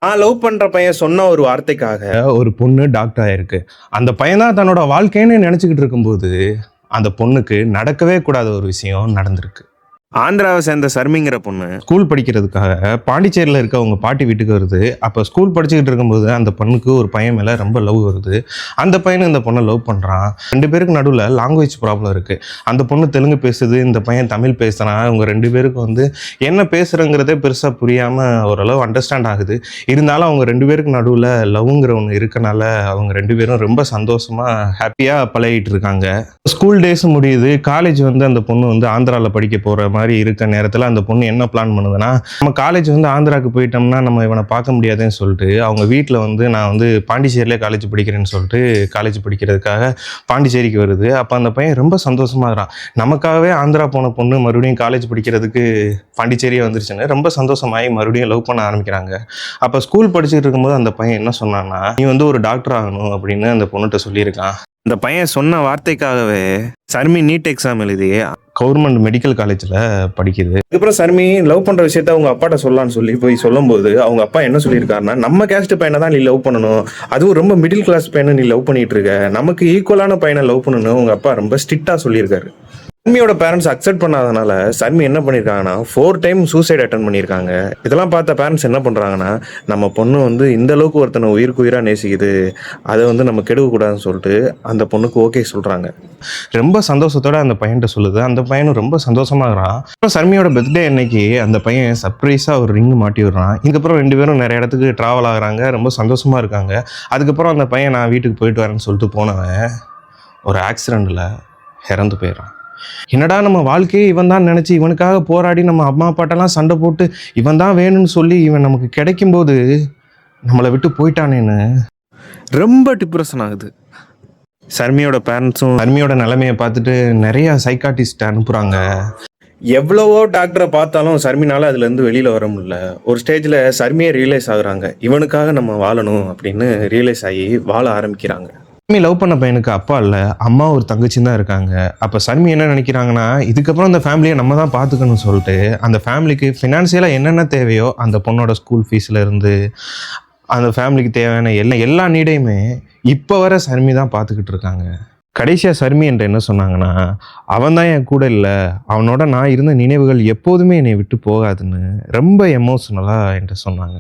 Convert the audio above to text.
நான் லவ் பண்ற பையன் சொன்ன ஒரு வார்த்தைக்காக ஒரு பொண்ணு டாக்டர் ஆயிருக்கு. அந்த பையன் தான் தன்னோட வாழ்க்கைன்னு நினைச்சுக்கிட்டு இருக்கும்போது, அந்த பொண்ணுக்கு நடக்கவே கூடாத ஒரு விஷயம் நடந்திருக்கு. ஆந்திராவை சேர்ந்த சர்மிங்கிற பொண்ணு ஸ்கூல் படிக்கிறதுக்காக பாண்டிச்சேரியில் இருக்க அவங்க பாட்டி வீட்டுக்கு வருது. அப்போ ஸ்கூல் படிச்சுக்கிட்டு இருக்கும்போது அந்த பொண்ணுக்கு ஒரு பையன் மேலே ரொம்ப லவ் வருது. அந்த பையனும் இந்த பொண்ணை லவ் பண்ணுறான். 2 பேருக்கு நடுவில் லாங்குவேஜ் ப்ராப்ளம் இருக்குது. அந்த பொண்ணு தெலுங்கு பேசுது, இந்த பையன் தமிழ் பேசுகிறான். அவங்க 2 பேருக்கும் என்ன பேசுகிறங்கிறதே பெருசாக புரியாமல் ஓரளவு அண்டர்ஸ்டாண்ட் ஆகுது. இருந்தாலும் அவங்க 2 பேருக்கு நடுவில் லவ்ங்கிற ஒன்று இருக்கனால அவங்க 2 பேரும் ரொம்ப சந்தோஷமாக ஹாப்பியாக பழகிட்டு இருக்காங்க. ஸ்கூல் டேஸ் முடியுது. காலேஜ் அந்த பொண்ணு ஆந்திராவில் படிக்க போகிற மாதிரி இருக்க நேரத்தில் அந்த பொண்ணு என்ன பிளான் பண்ணுதுன்னா, நம்ம காலேஜ் ஆந்திராவுக்கு போயிட்டோம்னா நம்ம இவனை பார்க்க முடியாதுன்னு சொல்லிட்டு அவங்க வீட்டில் நான் பாண்டிச்சேரியிலே காலேஜ் படிக்கிறேன்னு சொல்லிட்டு காலேஜ் படிக்கிறதுக்காக பாண்டிச்சேரிக்கு வருது. அப்போ அந்த பையன் ரொம்ப சந்தோஷமாகறான். நமக்காகவே ஆந்திரா போன பொண்ணு மறுபடியும் காலேஜ் படிக்கிறதுக்கு பாண்டிச்சேரியே வந்துருச்சுன்னு ரொம்ப சந்தோஷமாகி மறுபடியும் லவ் பண்ண ஆரம்பிக்கிறாங்க. அப்போ ஸ்கூல் படிச்சுட்டு இருக்கும்போது அந்த பையன் என்ன சொன்னான்னா, நீ ஒரு டாக்டர் ஆகணும் அப்படின்னு அந்த பொண்ணுகிட்ட சொல்லியிருக்கான். அந்த பையன் சொன்ன வார்த்தைக்காகவே சர்மி நீட் எக்ஸாம் எழுதி கவர்மெண்ட் மெடிக்கல் காலேஜில் படிக்குது. அதுக்கப்புறம் சர்மி லவ் பண்ணுற விஷயத்த அவங்க அப்பாட்ட சொல்லலான்னு சொல்லி போய் சொல்லும்போது அவங்க அப்பா என்ன சொல்லியிருக்காருன்னா, நம்ம கேஸ்ட் பையனை தான் நீ லவ் பண்ணணும், அதுவும் ரொம்ப மிடில் கிளாஸ் பையனை நீ லவ் பண்ணிட்டு இருக்க, நமக்கு ஈக்குவலான பையனை லவ் பண்ணணும் உங்க அப்பா ரொம்ப ஸ்ட்ரிக்டாக சொல்லியிருக்காரு. சர்மியோட பேரண்ட்ஸ் அக்செப்ட் பண்ணாதனால சர்மி என்ன பண்ணியிருக்காங்கன்னா 4 டைம் சூசைட் அட்டன் பண்ணியிருக்காங்க. இதெல்லாம் பார்த்த பேரண்ட்ஸ் என்ன பண்ணுறாங்கன்னா, நம்ம பொண்ணு இந்த அளவுக்கு ஒருத்தனை உயிருக்கு உயிராக நேசிக்குது, அதை நம்ம கெடுக்கக்கூடாதுன்னு சொல்லிட்டு அந்த பொண்ணுக்கு ஓகே சொல்கிறாங்க. ரொம்ப சந்தோஷத்தோட அந்த பையன்கிட்ட சொல்லுது. அந்த பையனும் ரொம்ப சந்தோஷமாகறான். அப்புறம் சர்மியோட பர்த்டே அன்னைக்கு அந்த பையன் சர்ப்ரைஸாக ஒரு ரிங் மாட்டி விடுறான். இதுக்கப்புறம் 2 பேரும் நிறைய இடத்துக்கு ட்ராவல் ஆகுறாங்க. ரொம்ப சந்தோஷமாக இருக்காங்க. அதுக்கப்புறம் அந்த பையன் நான் வீட்டுக்கு போயிட்டு வரேன்னு சொல்லிட்டு போனவன் ஒரு ஆக்சிடெண்ட்டில் இறந்து போயிடறான். என்னடா நம்ம வாழ்க்கையே இவன் தான் நினச்சி இவனுக்காக போராடி நம்ம அம்மா அப்பாட்டெல்லாம் சண்டை போட்டு இவன் தான் வேணும்னு சொல்லி இவன் நமக்கு கிடைக்கும்போது நம்மளை விட்டு போயிட்டானேன்னு ரொம்ப டிப்ரெஷன் ஆகுது. சர்மியோட பேரண்ட்ஸும் சர்மியோட நிலைமையை பார்த்துட்டு நிறைய சைக்காட்டிஸ்ட் அனுப்புகிறாங்க. எவ்வளவோ டாக்டரை பார்த்தாலும் சர்மினால அதுலேருந்து வெளியில் வர முடியல. ஒரு ஸ்டேஜில் சர்மியை ரியலைஸ் ஆகுறாங்க, இவனுக்காக நம்ம வாழணும் அப்படின்னு ரியலைஸ் ஆகி வாழ ஆரம்பிக்கிறாங்க. சர்மி லவ் பண்ண பையனுக்கு அப்பா இல்லை, அம்மா ஒரு தங்கச்சி தான் இருக்காங்க. அப்போ சர்மி என்ன நினைக்கிறாங்கன்னா, இதுக்கப்புறம் அந்த ஃபேமிலியை நம்ம தான் பார்த்துக்கணும்னு சொல்லிட்டு அந்த ஃபேமிலிக்கு ஃபினான்ஷியலாக என்னென்ன தேவையோ அந்த பொண்ணோட ஸ்கூல் ஃபீஸில் இருந்து அந்த ஃபேமிலிக்கு தேவையான எல்லா நீடையுமே இப்போ வர சர்மி தான் பார்த்துக்கிட்டு இருக்காங்க. கடைசியாக சர்மி என்கிட்ட என்ன சொன்னாங்கன்னா, அவன் தான் என் கூட இல்லை, அவனோட நான் இருந்த நினைவுகள் எப்போதுமே என்னை விட்டு போகாதுன்னு ரொம்ப எமோஷ்னலாக என்கிட்ட சொன்னாங்க.